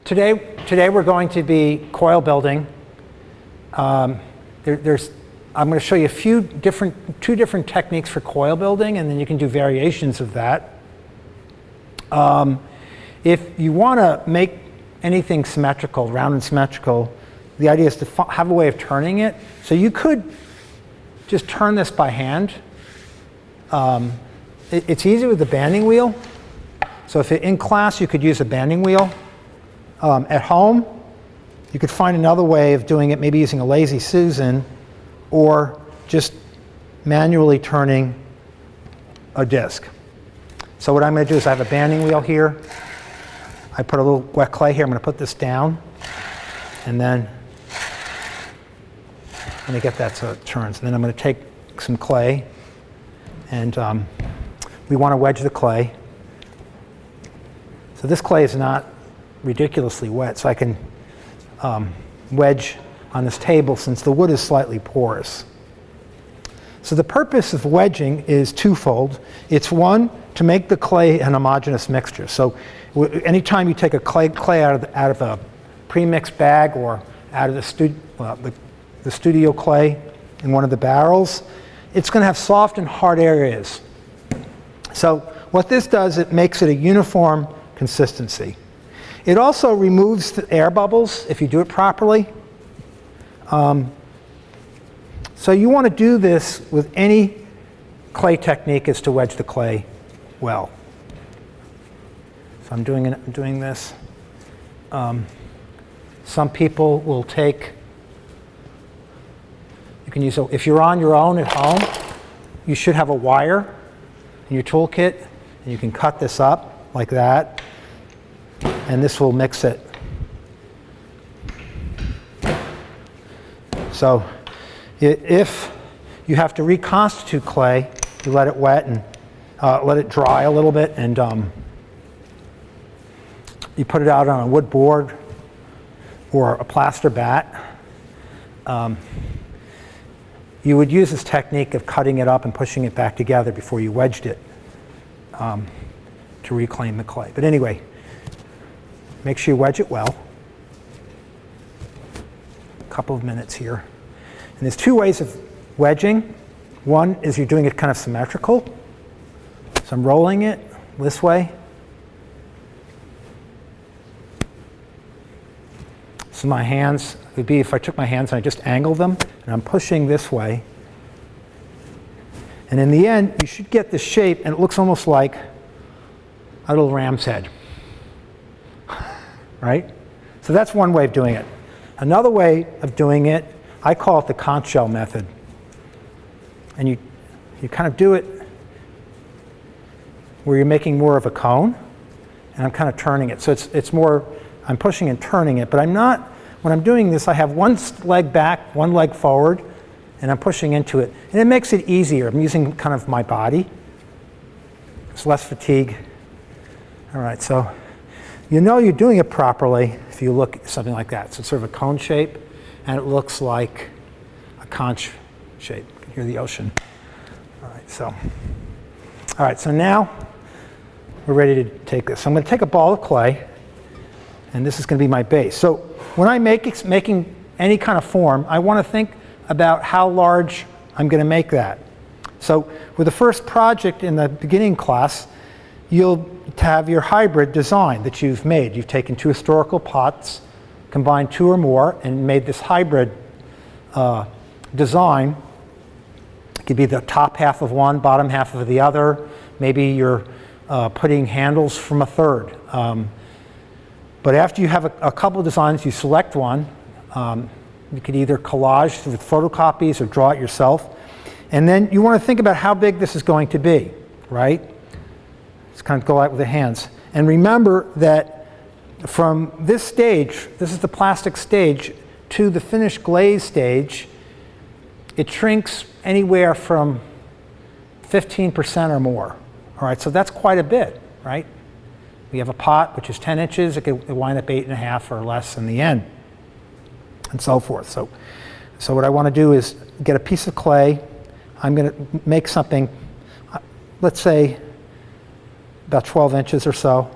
Today we're going to be coil building. I'm going to show you two different techniques for coil building, and then you can do variations of that. If you want to make anything symmetrical, round and symmetrical, the idea is to have a way of turning it. So you could just turn this by hand. It's easy with the banding wheel. So if in class you could use a banding wheel. At home, you could find another way of doing it, maybe using a Lazy Susan, or just manually turning a disc. So what I'm going to do is I have a banding wheel here. I put a little wet clay here. I'm going to put this down, and then I'm going to get that so it turns. And then I'm going to take some clay, and we want to wedge the clay. So this clay is not ridiculously wet, so I can wedge on this table since the wood is slightly porous. So the purpose of wedging is twofold. It's one, to make the clay an homogeneous mixture. So anytime you take a clay out of a pre-mixed bag or out of the studio clay in one of the barrels, it's going to have soft and hard areas. So what this does, it makes it a uniform consistency. It also removes the air bubbles if you do it properly. So you want to do this with any clay technique, is to wedge the clay well. So I'm doing this. Some people will take, you can use, if you're on your own at home, you should have a wire in your toolkit, and you can cut this up like that, and this will mix it. So if you have to reconstitute clay, you let it wet and let it dry a little bit, and you put it out on a wood board or a plaster bat. You would use this technique of cutting it up and pushing it back together before you wedged it to reclaim the clay. But anyway, make sure you wedge it well. A couple of minutes here. And there's two ways of wedging. One is you're doing it kind of symmetrical. So I'm rolling it this way. So my hands would be, if I took my hands and I just angle them, and I'm pushing this way. And in the end, you should get the shape, and it looks almost like a little ram's head. Right? So that's one way of doing it. Another way of doing it, I call it the conch shell method. And you kind of do it where you're making more of a cone, and I'm kind of turning it. So it's more, I'm pushing and turning it, but I'm not, when I'm doing this, I have one leg back, one leg forward, and I'm pushing into it. And it makes it easier. I'm using kind of my body. It's less fatigue. All right, so you know you're doing it properly if you look at something like that. So it's sort of a cone shape, and it looks like a conch shape. You can hear the ocean. All right, so now we're ready to take this. So I'm going to take a ball of clay, and this is going to be my base. So when I'm making any kind of form, I want to think about how large I'm going to make that. So with the first project in the beginning class, you'll have your hybrid design that you've made. You've taken two historical pots, combined two or more, and made this hybrid design. It could be the top half of one, bottom half of the other. Maybe you're putting handles from a third. But after you have a couple of designs, you select one. You could either collage with photocopies or draw it yourself. And then you want to think about how big this is going to be, right? Just kind of go out with the hands. And remember that from this stage, this is the plastic stage, to the finished glaze stage, it shrinks anywhere from 15% or more. All right, so that's quite a bit, right? We have a pot which is 10 inches, it could wind up 8.5 or less in the end, and so forth. So what I want to do is get a piece of clay. I'm going to make something, let's say about 12 inches or so,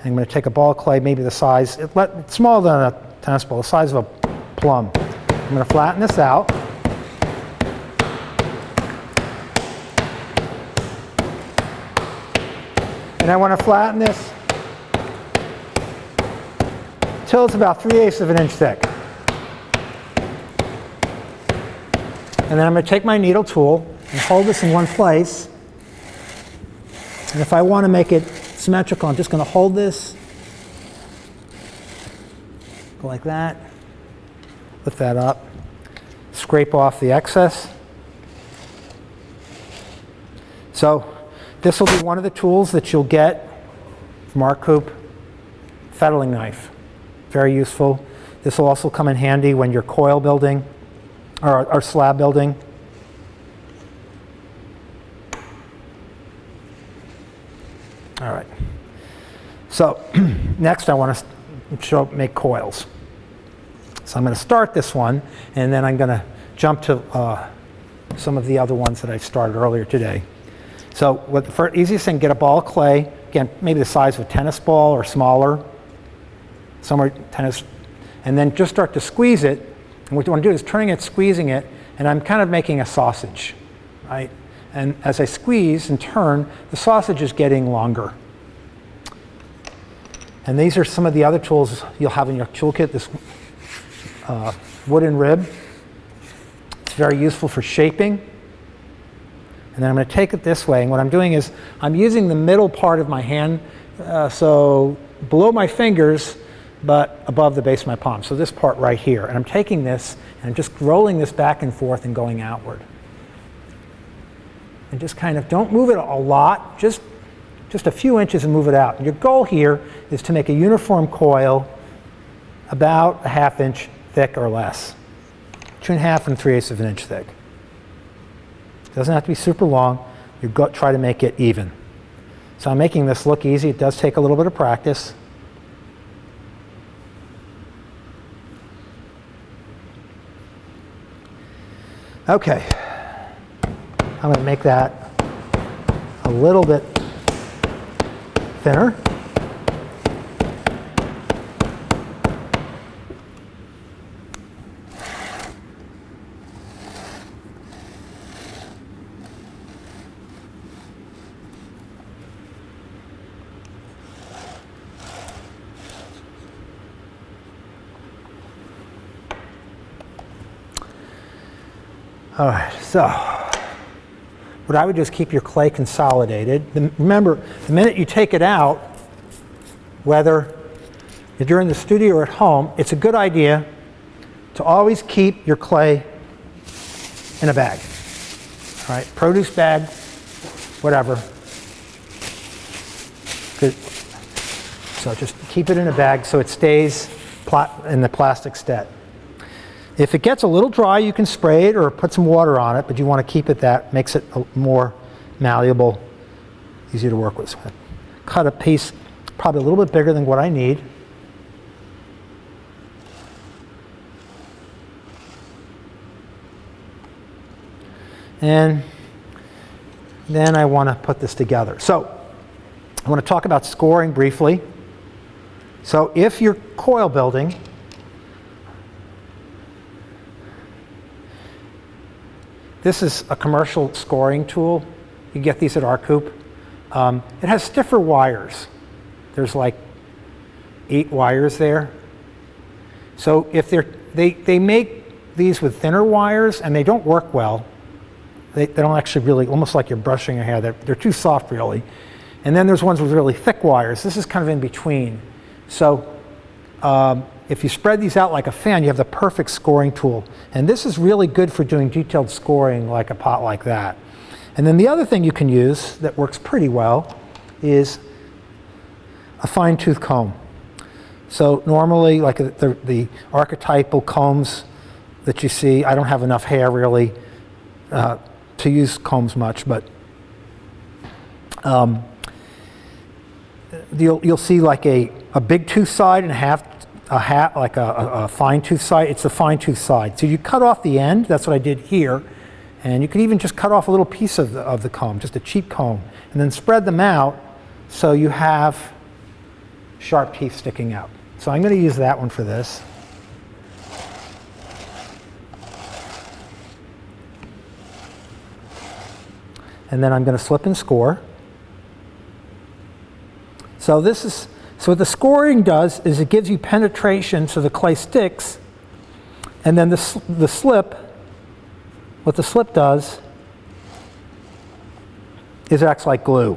And I'm going to take a ball of clay, maybe the size, it's smaller than a tennis ball, the size of a plum. I'm going to flatten this out. And I want to flatten this till it's about 3/8 of an inch thick. And then I'm going to take my needle tool and hold this in one place. And if I want to make it symmetrical, I'm just going to hold this, go like that, lift that up, scrape off the excess. So this will be one of the tools that you'll get from our coop, fettling knife. Very useful. This will also come in handy when you're coil building or slab building. All right. So next I want to make coils. So I'm going to start this one, and then I'm going to jump to some of the other ones that I started earlier today. So for easiest thing, get a ball of clay, again, maybe the size of a tennis ball or smaller, somewhere tennis, and then just start to squeeze it. And what you want to do is turning it, squeezing it, and I'm kind of making a sausage, right? And as I squeeze and turn, the sausage is getting longer. And these are some of the other tools you'll have in your toolkit, this wooden rib. It's very useful for shaping. And then I'm going to take it this way, and what I'm doing is I'm using the middle part of my hand, so below my fingers, but above the base of my palm. So this part right here. And I'm taking this, and I'm just rolling this back and forth and going outward. And just kind of, don't move it a lot, just a few inches and move it out. And your goal here is to make a uniform coil about a 1/2 inch thick or less. 2.5 and 3/8 of an inch thick. It doesn't have to be super long. You try to make it even. So I'm making this look easy. It does take a little bit of practice. Okay. I'm going to make that a little bit thinner. All right, so what I would do is keep your clay consolidated. Remember, the minute you take it out, whether you're in the studio or at home, it's a good idea to always keep your clay in a bag. All right, produce bag, whatever. Good. So just keep it in a bag so it stays in the plastic set. If it gets a little dry, you can spray it or put some water on it, but you want to keep it that, makes it more malleable, easier to work with. So cut a piece probably a little bit bigger than what I need. And then I want to put this together. So I want to talk about scoring briefly. So if you're coil building, this is a commercial scoring tool. You can get these at our coop. It has stiffer wires. There's like 8 wires there. So if they make these with thinner wires and they don't work well. They don't actually really, almost like you're brushing your hair. They're too soft really. And then there's ones with really thick wires. This is kind of in between. So if you spread these out like a fan, you have the perfect scoring tool. And this is really good for doing detailed scoring like a pot like that. And then the other thing you can use that works pretty well is a fine tooth comb. So normally, like the archetypal combs that you see, I don't have enough hair really to use combs much, but you'll see like a big tooth side and a fine tooth side. It's the fine tooth side. So you cut off the end. That's what I did here. And you could even just cut off a little piece of the comb, just a cheap comb, and then spread them out so you have sharp teeth sticking out. So I'm going to use that one for this. And then I'm going to slip and score. So what the scoring does is it gives you penetration so the clay sticks, and then the slip, what the slip does is it acts like glue.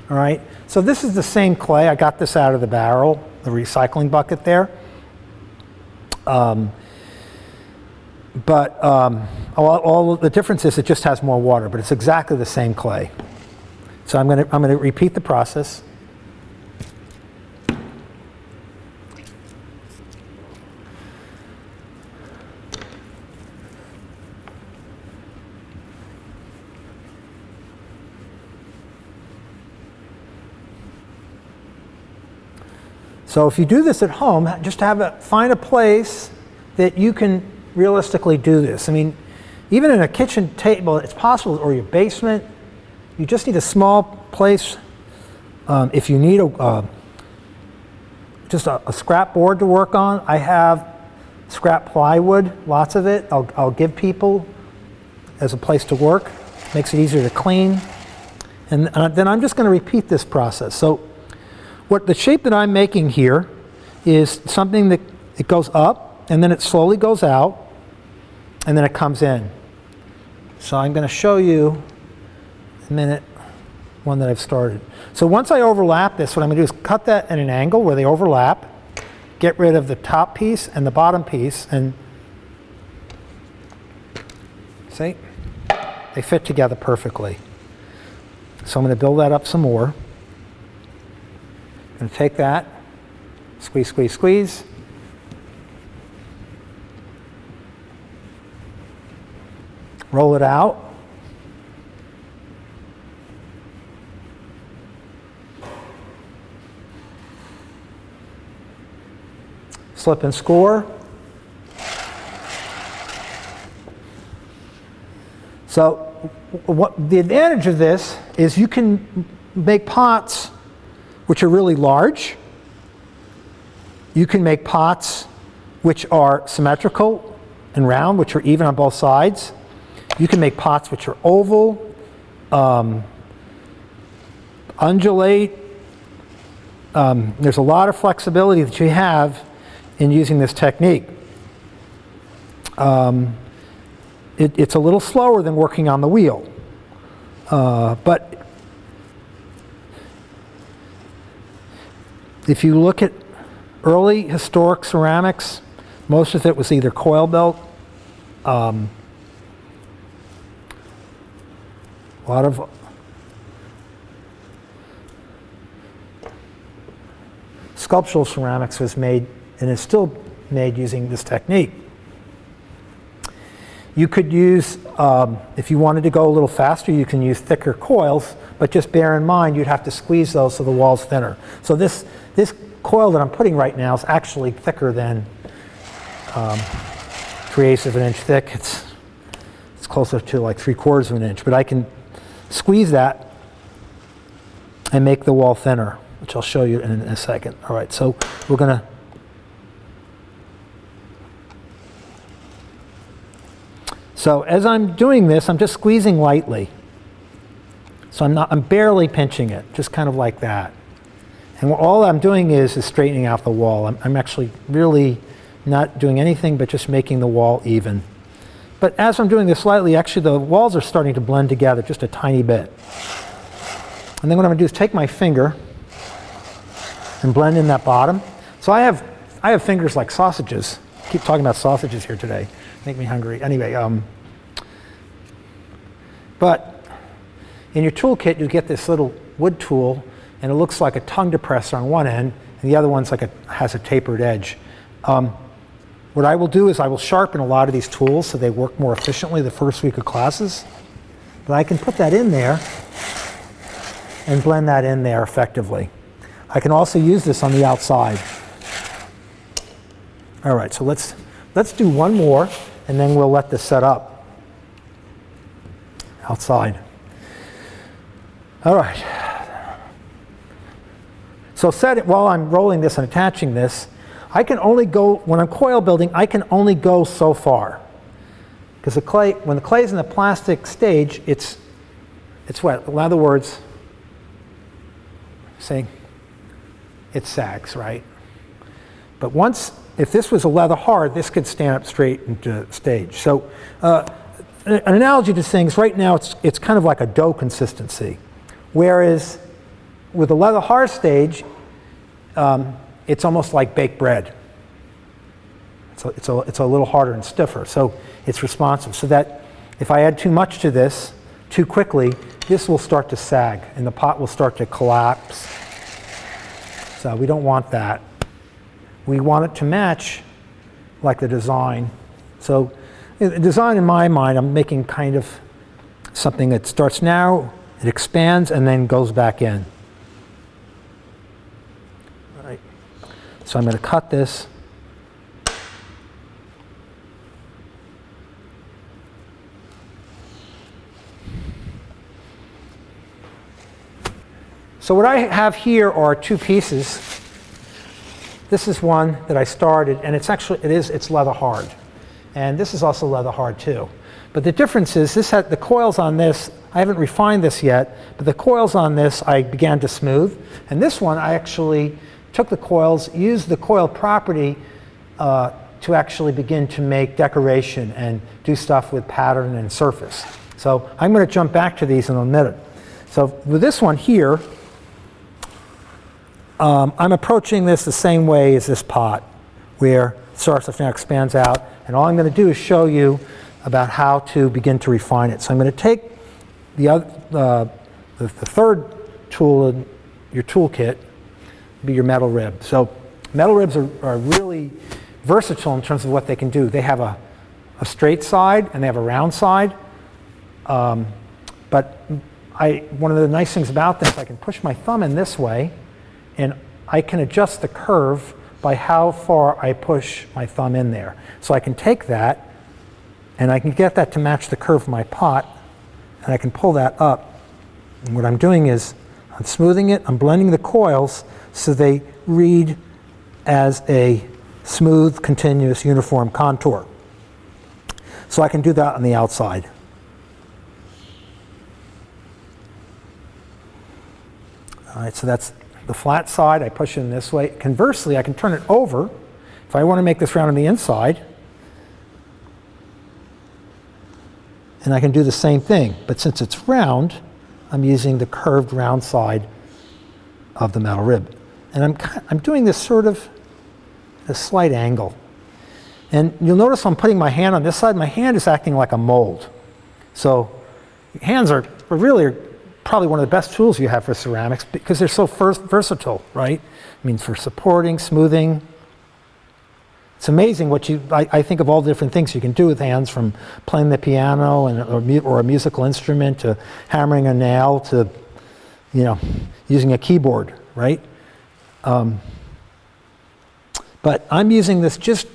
All right, so this is the same clay. I got this out of the barrel, the recycling bucket there. All the difference is it just has more water, but it's exactly the same clay. So I'm going to repeat the process. So if you do this at home, just find a place that you can realistically do this. I mean, even in a kitchen table, it's possible, or your basement. You just need a small place. If you need just a scrap board to work on, I have scrap plywood, lots of it. I'll give people as a place to work. Makes it easier to clean. And then I'm just going to repeat this process. So the shape that I'm making here is something that it goes up, and then it slowly goes out, and then it comes in. So I'm going to show you in a minute one that I've started. So once I overlap this, what I'm going to do is cut that at an angle where they overlap, get rid of the top piece and the bottom piece, and see, they fit together perfectly. So I'm going to build that up some more. I'm going to take that, squeeze, squeeze, squeeze. Roll it out. Slip and score. So what the advantage of this is you can make pots which are really large. You can make pots which are symmetrical and round, which are even on both sides. You can make pots which are oval, undulate. There's a lot of flexibility that you have in using this technique. It's a little slower than working on the wheel, but if you look at early historic ceramics, most of it was either coil belt, a lot of sculptural ceramics was made and is still made using this technique. You could use, if you wanted to go a little faster, you can use thicker coils, but just bear in mind you'd have to squeeze those so the wall's thinner. So this coil that I'm putting right now is actually thicker than 3/8 of an inch thick. It's closer to like 3/4 of an inch, but I can squeeze that and make the wall thinner, which I'll show you in a second. All right, so we're gonna So as I'm doing this, I'm just squeezing lightly. So I'm barely pinching it, just kind of like that. And all I'm doing is straightening out the wall. I'm actually really not doing anything but just making the wall even. But as I'm doing this slightly, actually the walls are starting to blend together just a tiny bit. And then what I'm going to do is take my finger and blend in that bottom. So I have fingers like sausages. I keep talking about sausages here today. Make me hungry. Anyway, but in your toolkit you get this little wood tool, and it looks like a tongue depressor on one end, and the other one's has a tapered edge. What I will do is I will sharpen a lot of these tools so they work more efficiently the first week of classes. But I can put that in there and blend that in there effectively. I can also use this on the outside. All right, so let's do one more, and then we'll let this set up outside. All right. So while I'm rolling this and attaching this, I can only go, when I'm coil building, I can only go so far. Because when the clay is in the plastic stage, it's wet. In other words, say, it sags, right? But if this was a leather hard, this could stand up straight into stage. So an analogy to things, right now it's kind of like a dough consistency. Whereas with a leather hard stage, it's almost like baked bread. It's a little harder and stiffer, so it's responsive. So that if I add too much to this too quickly, this will start to sag and the pot will start to collapse. So we don't want that. We want it to match like the design. So the design in my mind, I'm making kind of something that starts narrow, it expands, and then goes back in. All right. So I'm going to cut this. So what I have here are two pieces. This is one that I started, and it's leather hard. And this is also leather hard too. But the difference is the coils on this, I haven't refined this yet, but the coils on this I began to smooth. And this one I actually took the coils, used the coil property to actually begin to make decoration and do stuff with pattern and surface. So I'm going to jump back to these in a minute. So with this one here, I'm approaching this the same way as this pot, where it starts off now, expands out, and all I'm going to do is show you about how to begin to refine it. So I'm going to take the third tool in your toolkit, be your metal rib. So metal ribs are really versatile in terms of what they can do. They have a straight side and they have a round side, but one of the nice things about them is I can push my thumb in this way, and I can adjust the curve by how far I push my thumb in there. So I can take that, and I can get that to match the curve of my pot, and I can pull that up. And what I'm doing is I'm smoothing it, I'm blending the coils so they read as a smooth, continuous, uniform contour. So I can do that on the outside. All right, so that's the flat side. I push it in this way. Conversely, I can turn it over if I want to make this round on the inside. And I can do the same thing. But since it's round, I'm using the curved round side of the metal rib. And I'm doing this sort of a slight angle. And you'll notice I'm putting my hand on this side. My hand is acting like a mold. So hands are really probably one of the best tools you have for ceramics because they're so versatile, right? I mean, for supporting, smoothing. It's amazing what I think of all the different things you can do with hands, from playing the piano or a musical instrument to hammering a nail to, using a keyboard, right? But I'm using this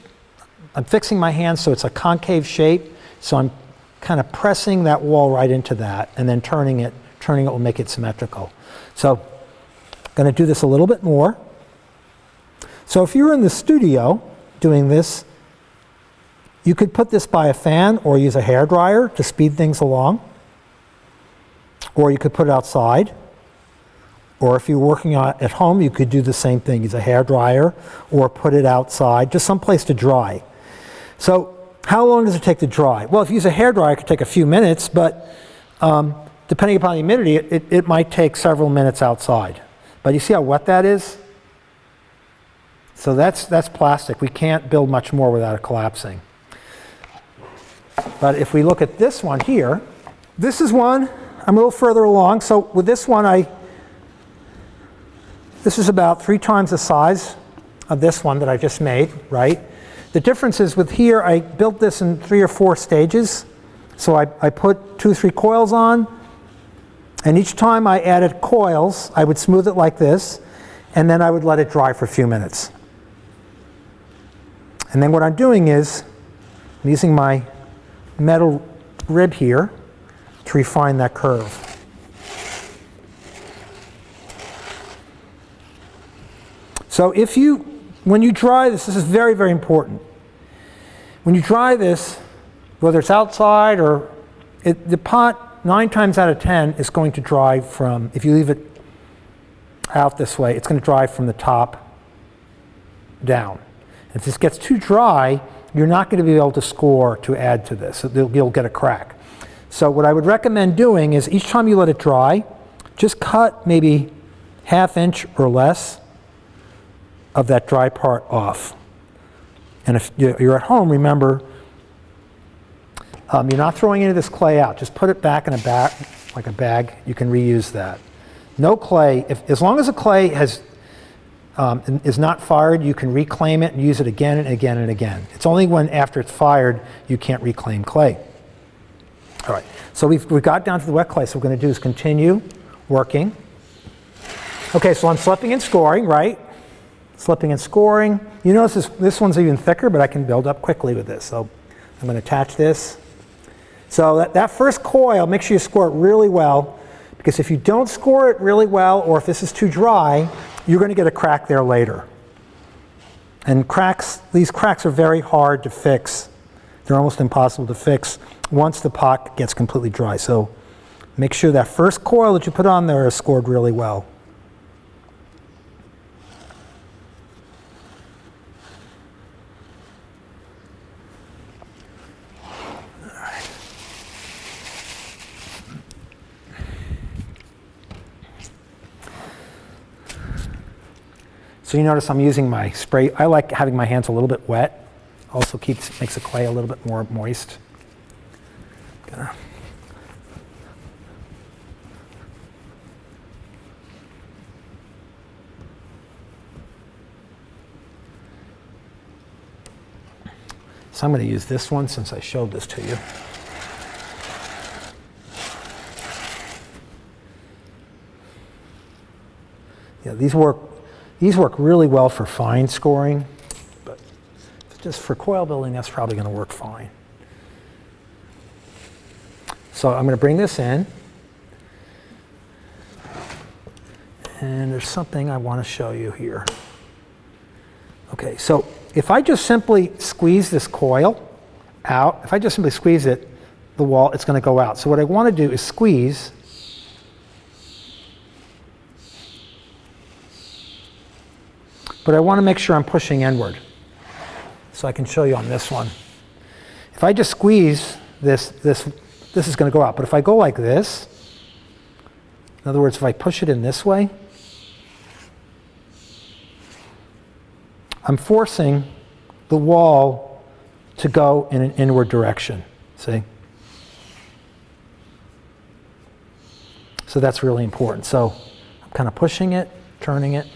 I'm fixing my hand so it's a concave shape, so I'm kind of pressing that wall right into that and then turning it will make it symmetrical. So I'm going to do this a little bit more. So if you were in the studio doing this, you could put this by a fan or use a hairdryer to speed things along. Or you could put it outside. Or if you're working at home, you could do the same thing. Use a hairdryer or put it outside, just someplace to dry. So how long does it take to dry? Well, if you use a hairdryer, it could take a few minutes, but depending upon the humidity, it might take several minutes outside. But you see how wet that is? So that's plastic. We can't build much more without it collapsing. But if we look at this one here, this is one, I'm a little further along. So with this one, this is about 3 times the size of this one that I just made, right? The difference is with here, I built this in 3 or 4 stages. So I put 2 or 3 coils on, and each time I added coils, I would smooth it like this, and then I would let it dry for a few minutes. And then what I'm doing is, I'm using my metal rib here to refine that curve. So when you dry this is very, very important. When you dry this, whether it's outside or the pot, 9 times out of 10 is going to dry from, if you leave it out this way, it's going to dry from the top down. If this gets too dry, you're not going to be able to score to add to this. You'll get a crack. So what I would recommend doing is each time you let it dry, just cut maybe 1/2 inch or less of that dry part off. And if you're at home, remember, you're not throwing any of this clay out. Just put it back in a bag, like a bag. You can reuse that. No clay. As long as the clay is not fired, you can reclaim it and use it again and again and again. It's only when after it's fired you can't reclaim clay. All right. So we've got down to the wet clay. So what we're going to do is continue working. Okay. So I'm slipping and scoring, right? Slipping and scoring. You notice this one's even thicker, but I can build up quickly with this. So I'm going to attach this. So that first coil, make sure you score it really well, because if you don't score it really well, or if this is too dry, you're going to get a crack there later. And these cracks are very hard to fix. They're almost impossible to fix once the pot gets completely dry. So make sure that first coil that you put on there is scored really well. So you notice I'm using my spray. I like having my hands a little bit wet. Also makes the clay a little bit more moist. So I'm going to use this one since I showed this to you. Yeah, these work really well for fine scoring, but just for coil building, that's probably going to work fine. So I'm going to bring this in, and there's something I want to show you here. Okay, so if I just simply squeeze this coil out, if I just simply squeeze it, the wall, it's going to go out. So what I want to do is squeeze. But I want to make sure I'm pushing inward. So I can show you on this one. If I just squeeze this is going to go out. But if I go like this, in other words, if I push it in this way, I'm forcing the wall to go in an inward direction. See? So that's really important. So I'm kind of pushing it, turning it.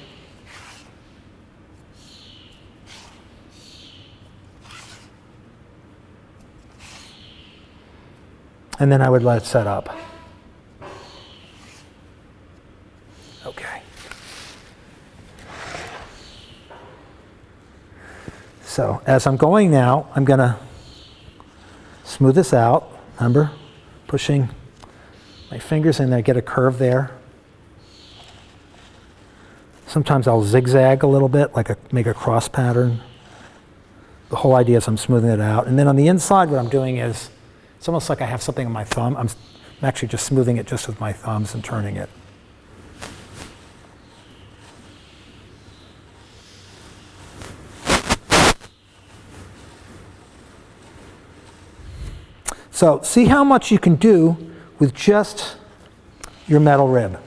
And then I would let it set up. Okay. So as I'm going now, I'm going to smooth this out. Remember, pushing my fingers in there, get a curve there. Sometimes I'll zigzag a little bit, make a cross pattern. The whole idea is I'm smoothing it out. And then on the inside, what I'm doing is, it's almost like I have something on my thumb. I'm actually just smoothing it just with my thumbs and turning it. So see how much you can do with just your metal rib.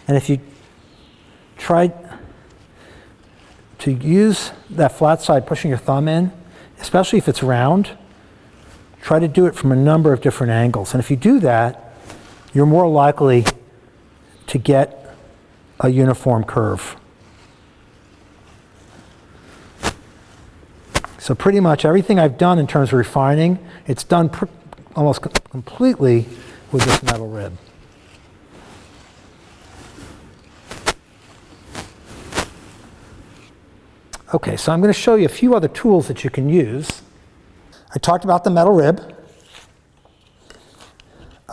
And if you try to use that flat side, pushing your thumb in, especially if it's round, try to do it from a number of different angles. And if you do that, you're more likely to get a uniform curve. So pretty much everything I've done in terms of refining, it's done almost completely with this metal rib. Okay, so I'm going to show you a few other tools that you can use. I talked about the metal rib.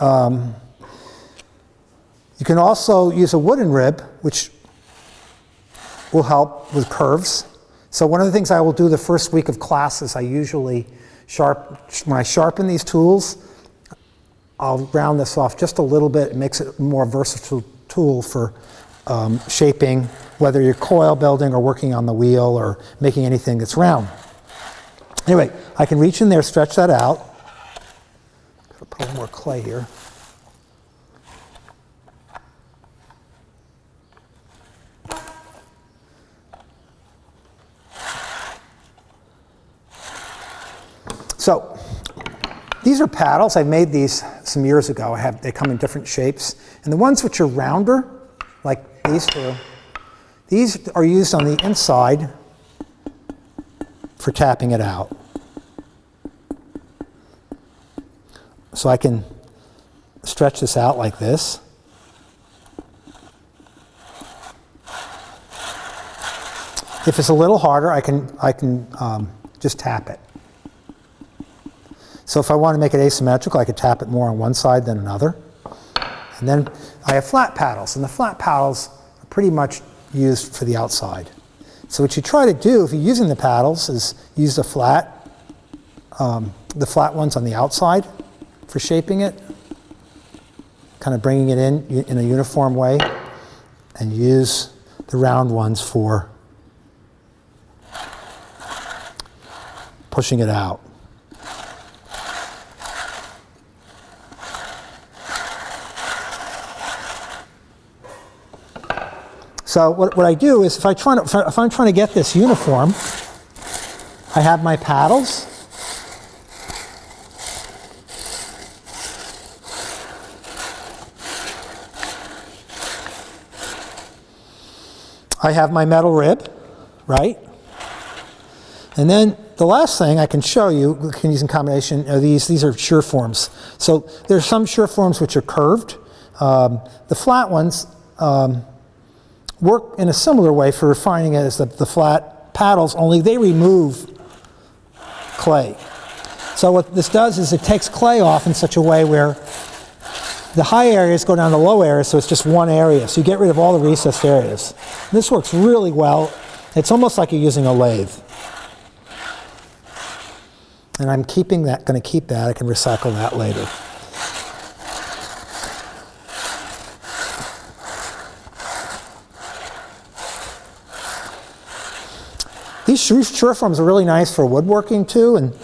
You can also use a wooden rib, which will help with curves. So one of the things I will do the first week of class is I usually when I sharpen these tools, I'll round this off just a little bit. It makes it a more versatile tool for shaping, whether you're coil building or working on the wheel or making anything that's round. Anyway, I can reach in there, stretch that out. Put a little more clay here. So these are paddles. I made these some years ago. They come in different shapes. And the ones which are rounder, like these two, these are used on the inside for tapping it out. So I can stretch this out like this. If it's a little harder, I can just tap it. So if I want to make it asymmetrical, I could tap it more on one side than another. And then I have flat paddles, and the flat paddles are pretty much used for the outside. So what you try to do if you're using the paddles is use the flat ones on the outside for shaping it, kind of bringing it in a uniform way, and use the round ones for pushing it out. So what I do is if I'm trying to get this uniform, I have my paddles. I have my metal rib, right? And then the last thing I can show you, we can use in combination, are these are shear forms. So there's some shear forms which are curved. The flat ones work in a similar way for refining it as the flat paddles, only they remove clay. So what this does is it takes clay off in such a way where the high areas go down to low areas, so it's just one area. So you get rid of all the recessed areas. This works really well. It's almost like you're using a lathe. And I'm keeping that, going to keep that. I can recycle that later. These shear forms are really nice for woodworking too, and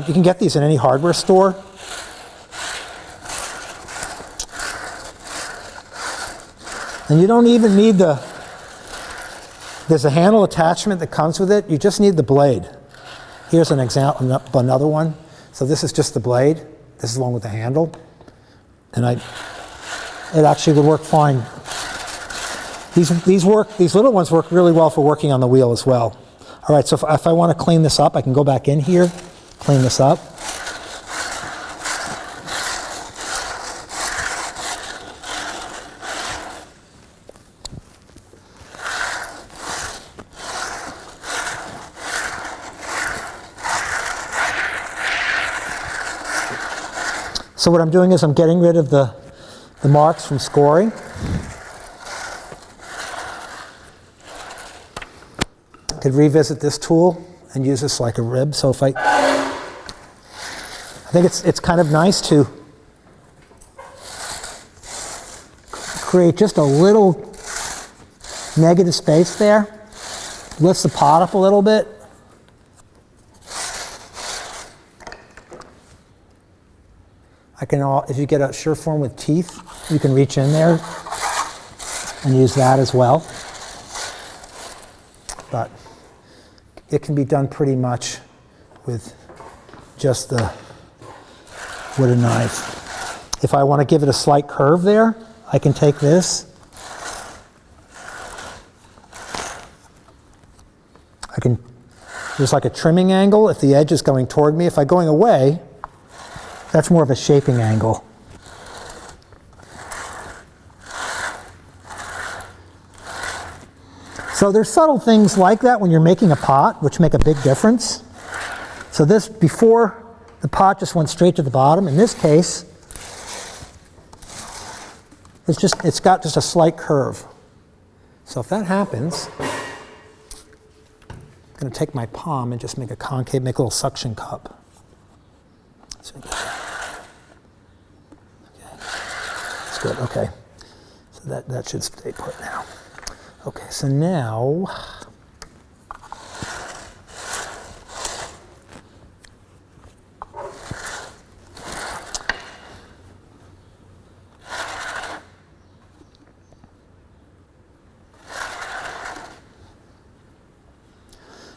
you can get these in any hardware store. And you don't even need there's a handle attachment that comes with it. You just need the blade. Here's an example, another one. So this is just the blade. This is along with the handle. And it actually would work fine. These little ones work really well for working on the wheel as well. All right, so if I want to clean this up, I can go back in here, clean this up. So what I'm doing is I'm getting rid of the marks from scoring. I could revisit this tool and use this like a rib. So if I think it's kind of nice to create just a little negative space there. Lifts the pot up a little bit. If you get a shear form with teeth, you can reach in there and use that as well. But it can be done pretty much with just the wooden knife. If I want to give it a slight curve there, I can take this. There's like a trimming angle if the edge is going toward me. If I'm going away, that's more of a shaping angle. So there's subtle things like that when you're making a pot, which make a big difference. So this, before the pot just went straight to the bottom. In this case, it's got just a slight curve. So if that happens, I'm going to take my palm and just make a concave, make a little suction cup. So, okay. That's good, okay. So that should stay put now. Okay, so now,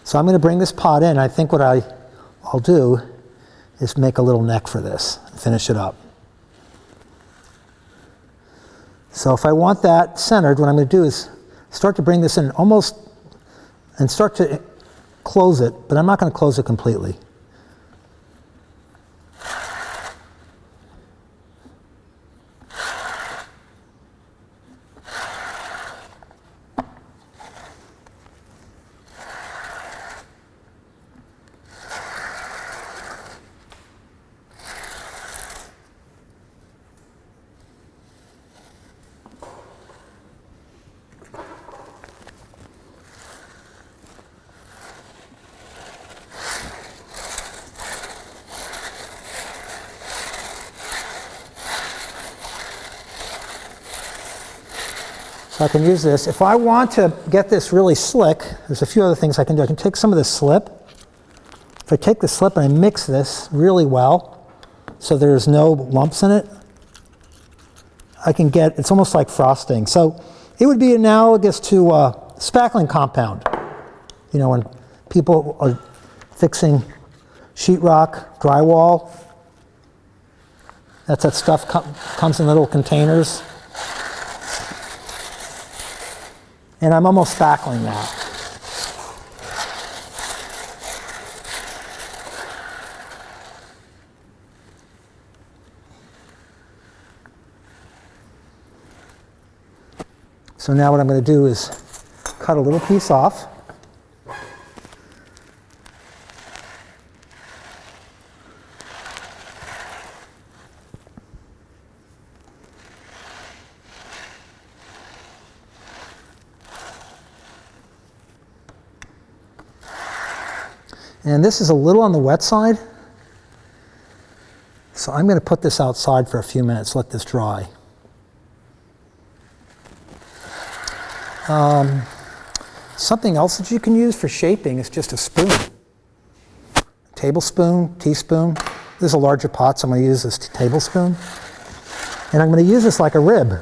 so I'm going to bring this pot in. I think what I'll do is make a little neck for this and finish it up. So if I want that centered, what I'm going to do is start to bring this in almost and start to close it, but I'm not going to close it completely. So I can use this. If I want to get this really slick, there's a few other things I can do. I can take some of this slip. If I take the slip and I mix this really well, so there's no lumps in it, I can get, it's almost like frosting. So it would be analogous to spackling compound. You know, when people are fixing sheetrock, drywall, that stuff comes in little containers. And I'm almost spackling that. So now what I'm going to do is cut a little piece off. And this is a little on the wet side. So I'm going to put this outside for a few minutes, let this dry. Something else that you can use for shaping is just a spoon. Tablespoon, teaspoon. This is a larger pot, so I'm going to use this tablespoon. And I'm going to use this like a rib.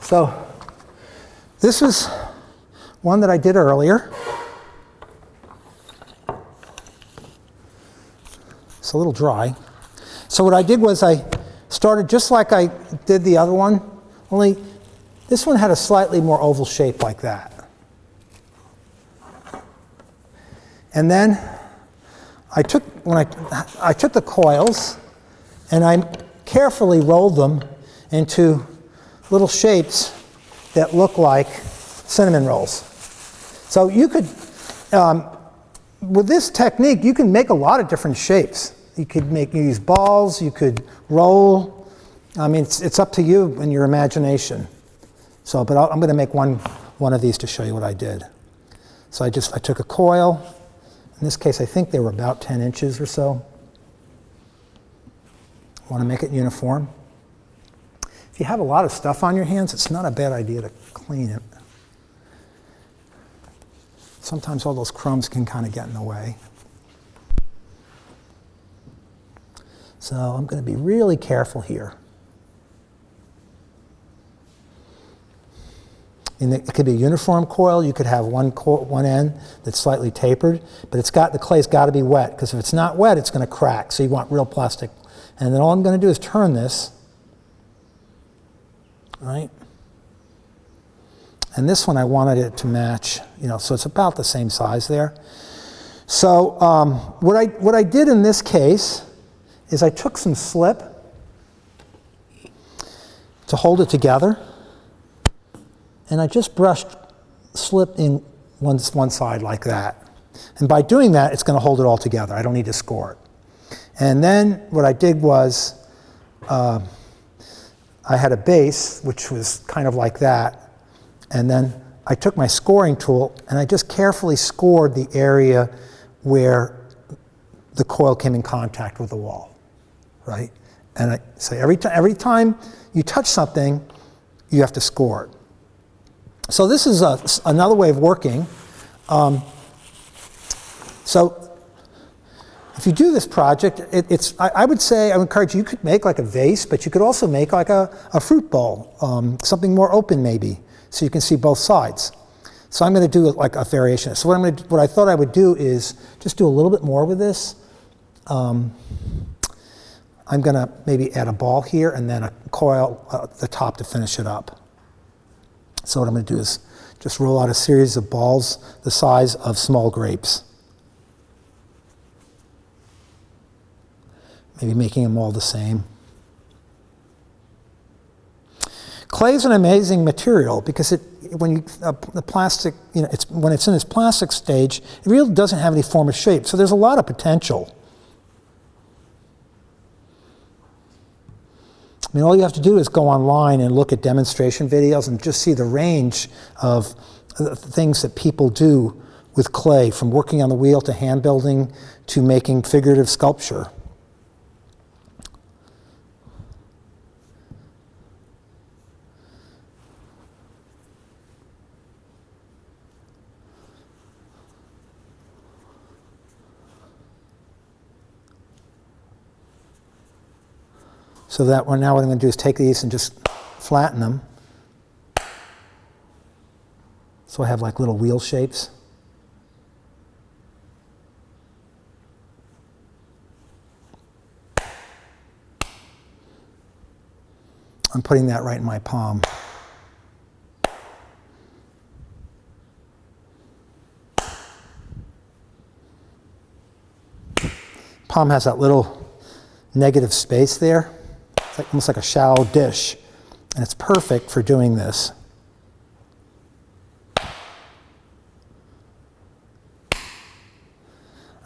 So this was one that I did earlier. It's a little dry. So what I did was I started just like I did the other one, only this one had a slightly more oval shape like that. And then I took the coils and I carefully rolled them into little shapes that look like cinnamon rolls. So you could, with this technique, you can make a lot of different shapes. You could use balls, you could roll. I mean, it's up to you and your imagination. So, but I'm going to make one of these to show you what I did. So I took a coil. In this case, I think they were about 10 inches or so. I want to make it uniform. If you have a lot of stuff on your hands, it's not a bad idea to clean it. Sometimes all those crumbs can kind of get in the way. So I'm going to be really careful here. And it could be a uniform coil. You could have one end that's slightly tapered, but the clay's got to be wet, because if it's not wet, it's going to crack. So you want real plastic. And then all I'm going to do is turn this. Right? And this one I wanted it to match, so it's about the same size there. So what I did in this case is I took some slip to hold it together. and I just brushed slip in one side like that. And by doing that, it's going to hold it all together. I don't need to score it. And then what I did was I had a base, which was kind of like that. And then I took my scoring tool, and I just carefully scored the area where the coil came in contact with the wall, right? And I say every time you touch something, you have to score it. So this is another way of working. So if you do this project, I would encourage you could make like a vase, but you could also make like a fruit bowl, something more open maybe, so you can see both sides. So I'm going to do like a variation. So what I thought I would do is just do a little bit more with this. I'm going to maybe add a ball here and then a coil at the top to finish it up. So what I'm going to do is just roll out a series of balls the size of small grapes. Maybe making them all the same. Clay is an amazing material because the plastic, when it's in its plastic stage, it really doesn't have any form or shape. So there's a lot of potential. I mean, all you have to do is go online and look at demonstration videos and just see the range of things that people do with clay, from working on the wheel to hand building to making figurative sculpture. So that one, now what I'm going to do is take these and just flatten them. So I have like little wheel shapes. I'm putting that right in my palm. Palm has that little negative space there. It's like, almost like a shallow dish, and it's perfect for doing this.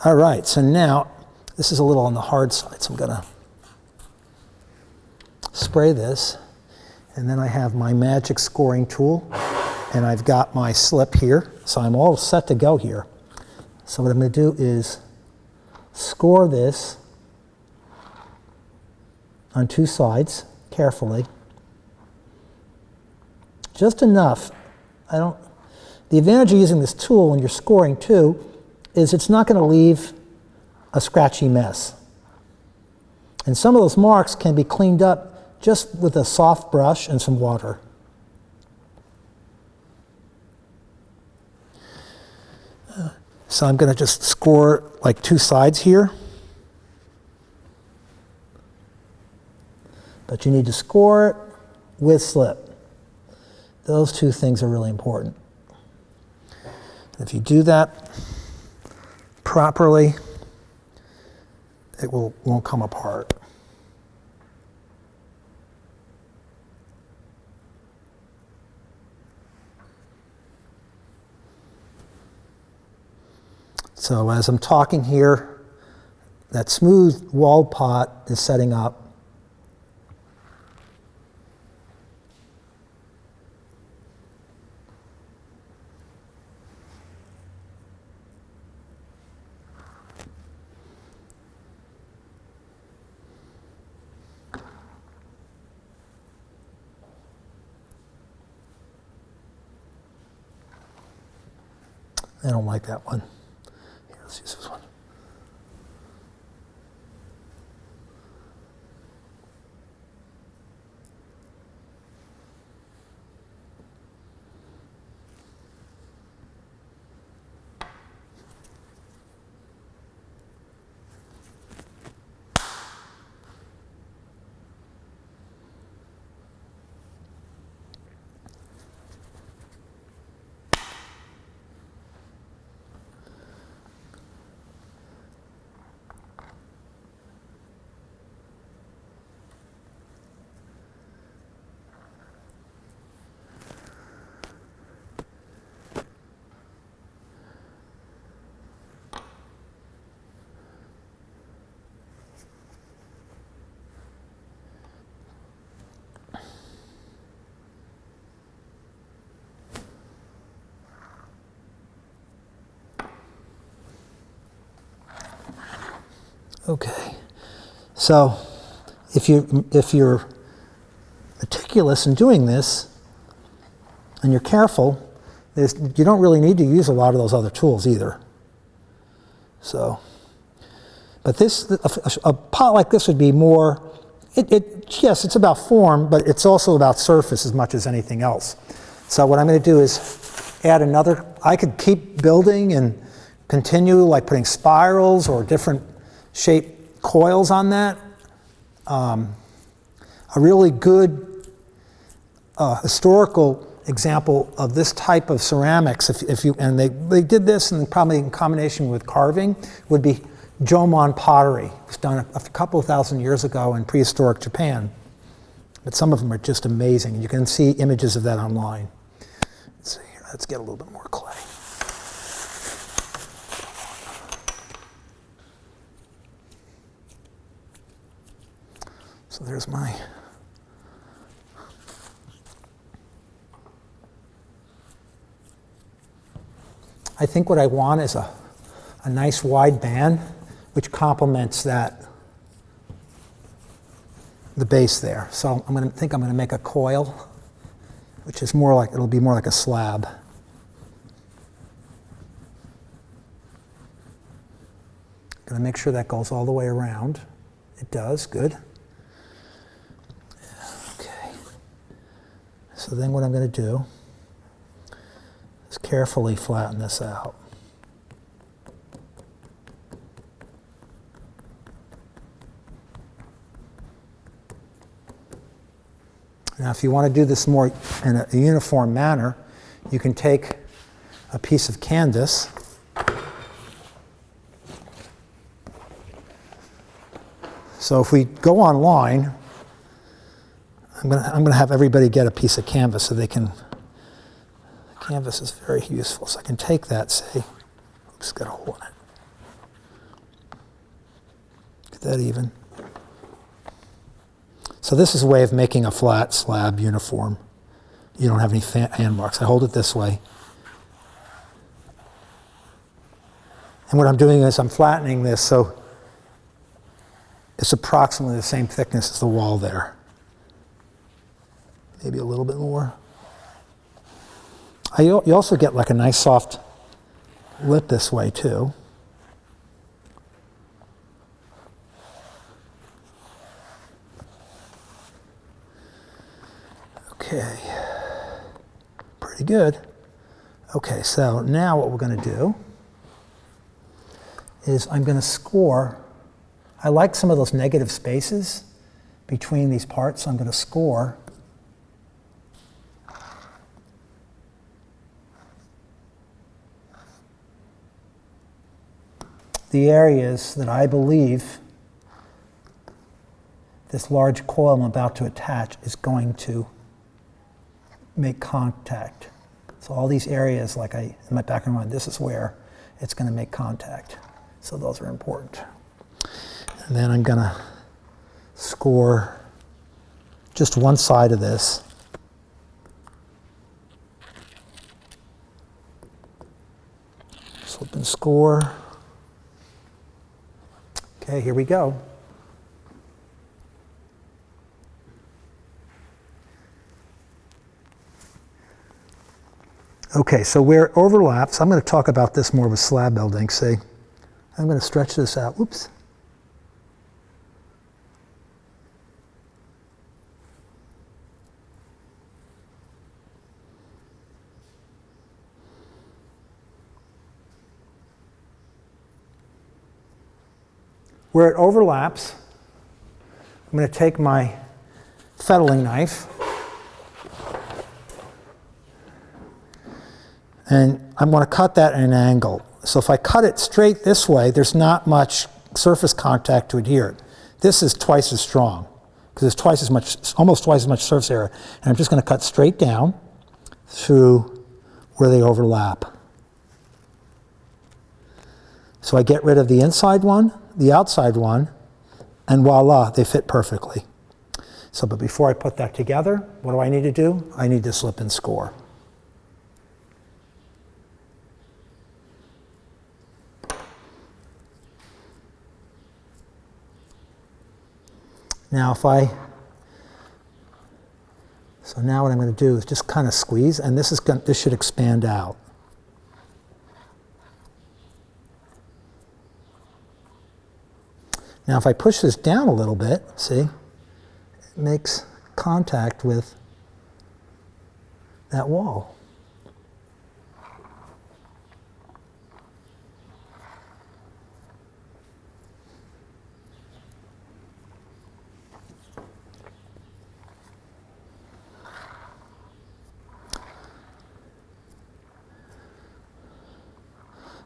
All right, so now this is a little on the hard side, so I'm going to spray this, and then I have my magic scoring tool, and I've got my slip here, so I'm all set to go here. So what I'm going to do is score this on two sides carefully, just enough. The advantage of using this tool when you're scoring too is it's not going to leave a scratchy mess. And some of those marks can be cleaned up just with a soft brush and some water. So I'm going to just score like two sides here. But you need to score it with slip. Those two things are really important. If you do that properly, it won't come apart. So as I'm talking here, that smooth walled pot is setting up. I don't like that one. Here, let's use this one. Okay, so if you're meticulous in doing this and you're careful, you don't really need to use a lot of those other tools either. So, but a pot like this would be more, yes, it's about form, but it's also about surface as much as anything else. So what I'm going to do is add another, I could keep building and continue like putting spirals or different shape coils on that. A really good historical example of this type of ceramics, and they did this and probably in combination with carving, would be Jomon pottery. It was done a couple of thousand years ago in prehistoric Japan. But some of them are just amazing. You can see images of that online. Let's see here. Let's get a little bit more clay. So there's my I think what I want is a nice wide band which complements the base there. So I'm going to make a coil, which is it'll be more like a slab. Going to make sure that goes all the way around. It does, good. Okay. So then what I'm going to do is carefully flatten this out. Now, if you want to do this more in a uniform manner, you can take a piece of canvas So if we go online, I'm going to have everybody get a piece of canvas so they can. Canvas is very useful. So I can take that, say, oops, got a hole in it. Get that even. So this is a way of making a flat slab uniform. You don't have any hand marks. I hold it this way. And what I'm doing is I'm flattening this so it's approximately the same thickness as the wall there. Maybe a little bit more. You also get like a nice soft lip this way too. Okay, pretty good. Okay, so now what we're going to do is I'm going to score. I like some of those negative spaces between these parts, so I'm going to score the areas that I believe this large coil I'm about to attach is going to make contact. So all these areas, like in my back of my mind, this is where it's going to make contact. So those are important. And then I'm going to score just one side of this. Slip and score. Okay, here we go. Okay, so where it overlaps, I'm going to talk about this more with slab building. See, I'm going to stretch this out. Whoops. Where it overlaps, I'm going to take my fettling knife and I'm going to cut that at an angle. So if I cut it straight this way, there's not much surface contact to adhere it. This is twice as strong because there's twice as much, almost twice as much surface area. And I'm just going to cut straight down through where they overlap. So I get rid of the inside one, the outside one, and voila, they fit perfectly. So, but before I put that together, what do I need to do? I need to slip and score. Now so now what I'm going to do is just kind of squeeze, and this should expand out. Now if I push this down a little bit, see, it makes contact with that wall.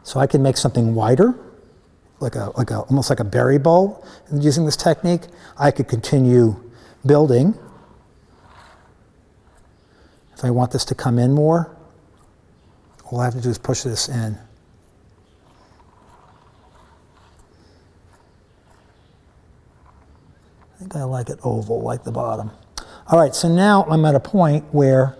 So I can make something wider, almost like a berry bowl. And using this technique, I could continue building. If I want this to come in more, all I have to do is push this in. I think I like it oval, like the bottom. All right, so now I'm at a point where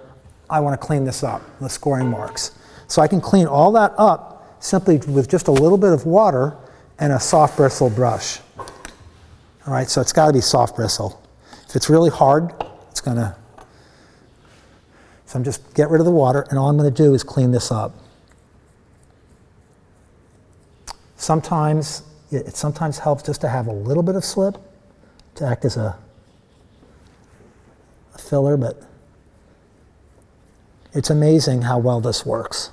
I want to clean this up, the scoring marks. So I can clean all that up simply with just a little bit of water and a soft bristle brush. All right, so it's got to be soft bristle. If it's really hard, it's going to... So I'm just get rid of the water, and all I'm going to do is clean this up. Sometimes, it sometimes helps just to have a little bit of slip to act as a filler, but it's amazing how well this works.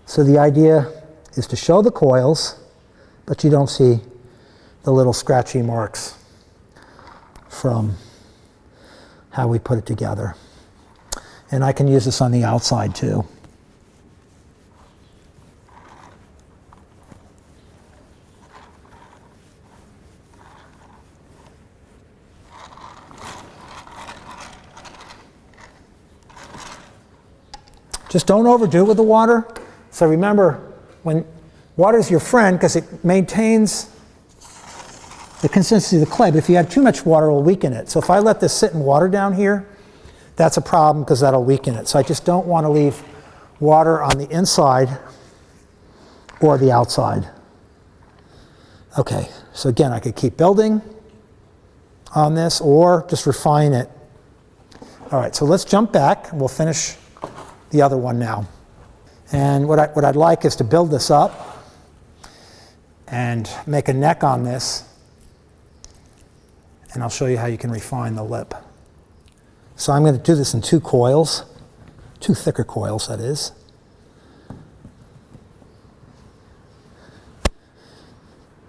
So the idea is to show the coils, but you don't see the little scratchy marks from how we put it together. And I can use this on the outside too. Just don't overdo it with the water. So remember, when water is your friend because it maintains the consistency of the clay, but if you add too much water, it will weaken it. So if I let this sit in water down here, that's a problem because that'll weaken it. So I just don't want to leave water on the inside or the outside. Okay, so again, I could keep building on this or just refine it. All right, so let's jump back and we'll finish the other one now. And what I'd like is to build this up and make a neck on this, and I'll show you how you can refine the lip. So I'm going to do this in 2 coils, 2 thicker coils, that is.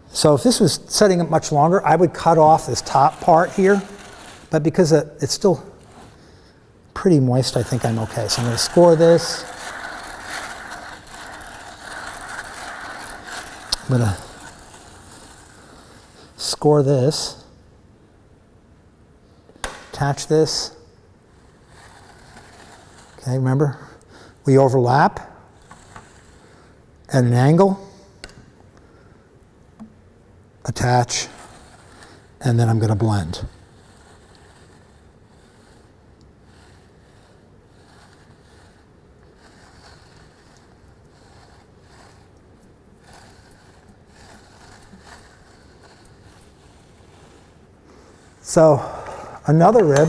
So if this was setting it much longer, I would cut off this top part here, but because it's still pretty moist, I think I'm okay. So I'm going to score this. I'm going to score this, attach this. Okay, remember, we overlap at an angle, attach, and then I'm going to blend. So another rib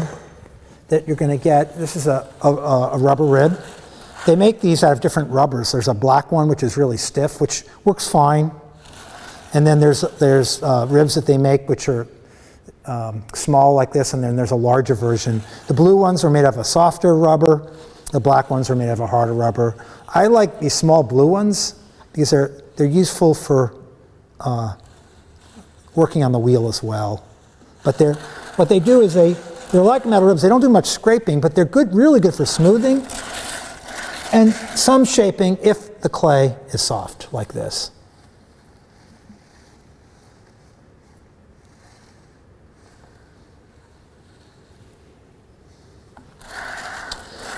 that you're going to get, this is a rubber rib. They make these out of different rubbers. There's a black one which is really stiff, which works fine. And then there's ribs that they make which are small like this, and then there's a larger version. The blue ones are made of a softer rubber. The black ones are made of a harder rubber. I like these small blue ones because they're useful for working on the wheel as well. But what they do is they're like metal ribs. They don't do much scraping, but they're good, really good for smoothing and some shaping if the clay is soft like this.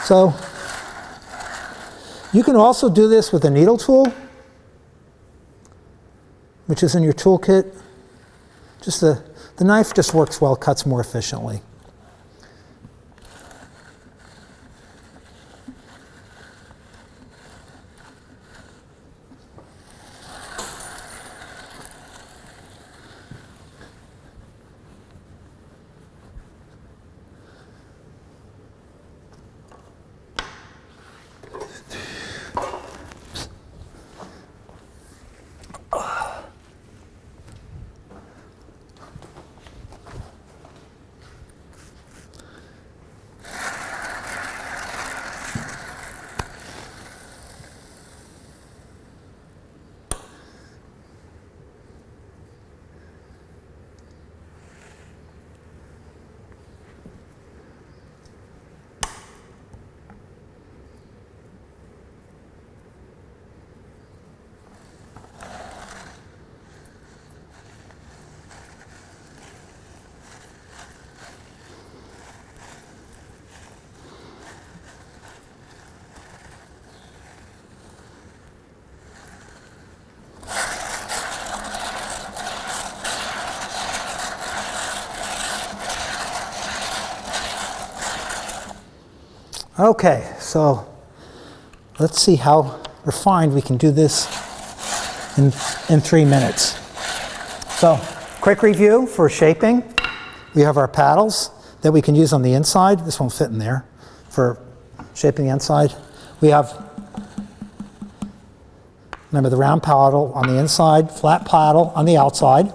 So you can also do this with a needle tool, which is in your toolkit. Just the knife just works well, cuts more efficiently. Okay, so let's see how refined we can do this in 3 minutes. So, quick review for shaping. We have our paddles that we can use on the inside. This won't fit in there for shaping the inside. We have, remember, the round paddle on the inside, flat paddle on the outside.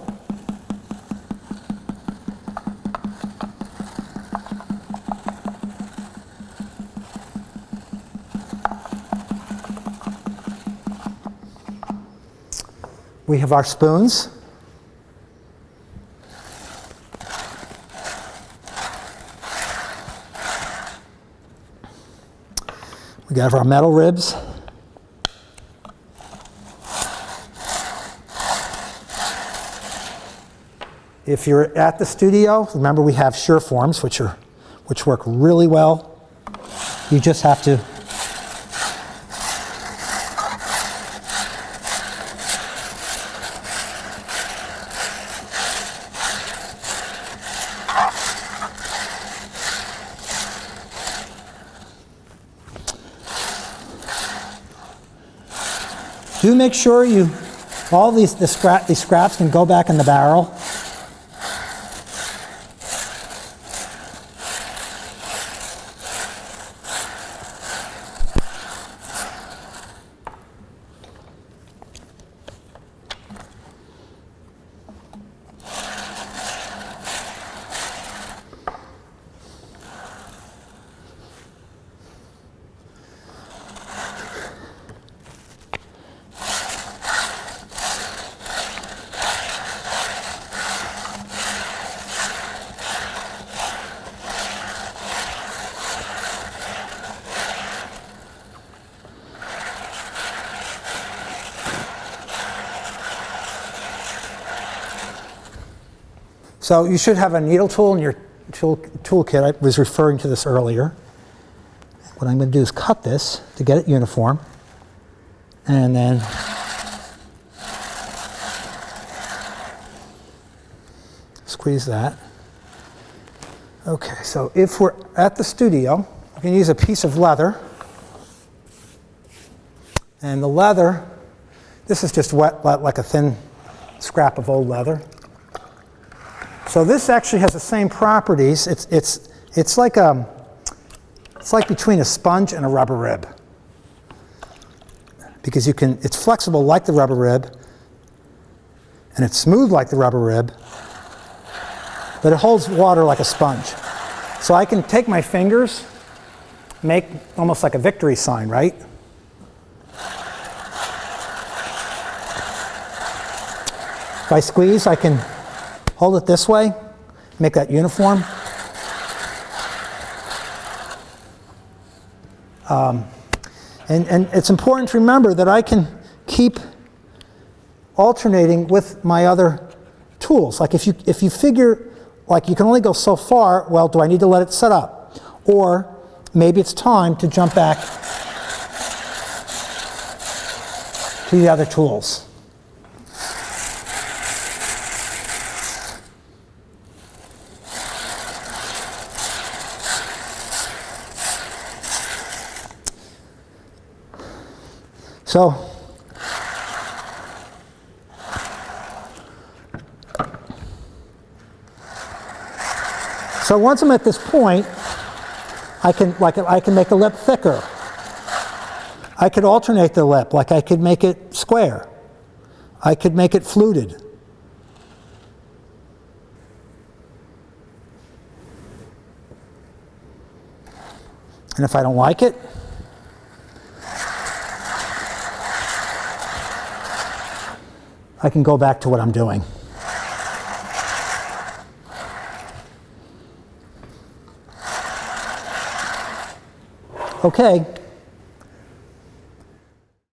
We have our spoons. We got our metal ribs. If you're at the studio, remember we have shear forms, which work really well. You just have to do make sure all these scraps can go back in the barrel. So you should have a needle tool in your toolkit. I was referring to this earlier. What I'm going to do is cut this to get it uniform, and then squeeze that. Okay, so if we're at the studio, we can use a piece of leather. And the leather, this is just wet, like a thin scrap of old leather. So this actually has the same properties. It's like between a sponge and a rubber rib, because it's flexible like the rubber rib, and it's smooth like the rubber rib, but it holds water like a sponge. So I can take my fingers, make almost like a victory sign, right? If I squeeze, I can hold it this way, make that uniform. And it's important to remember that I can keep alternating with my other tools. Like if you figure like you can only go so far, well, do I need to let it set up? Or maybe it's time to jump back to the other tools. So once I'm at this point, I can make the lip thicker. I could alternate the lip, like I could make it square. I could make it fluted. And if I don't like it, I can go back to what I'm doing. Okay.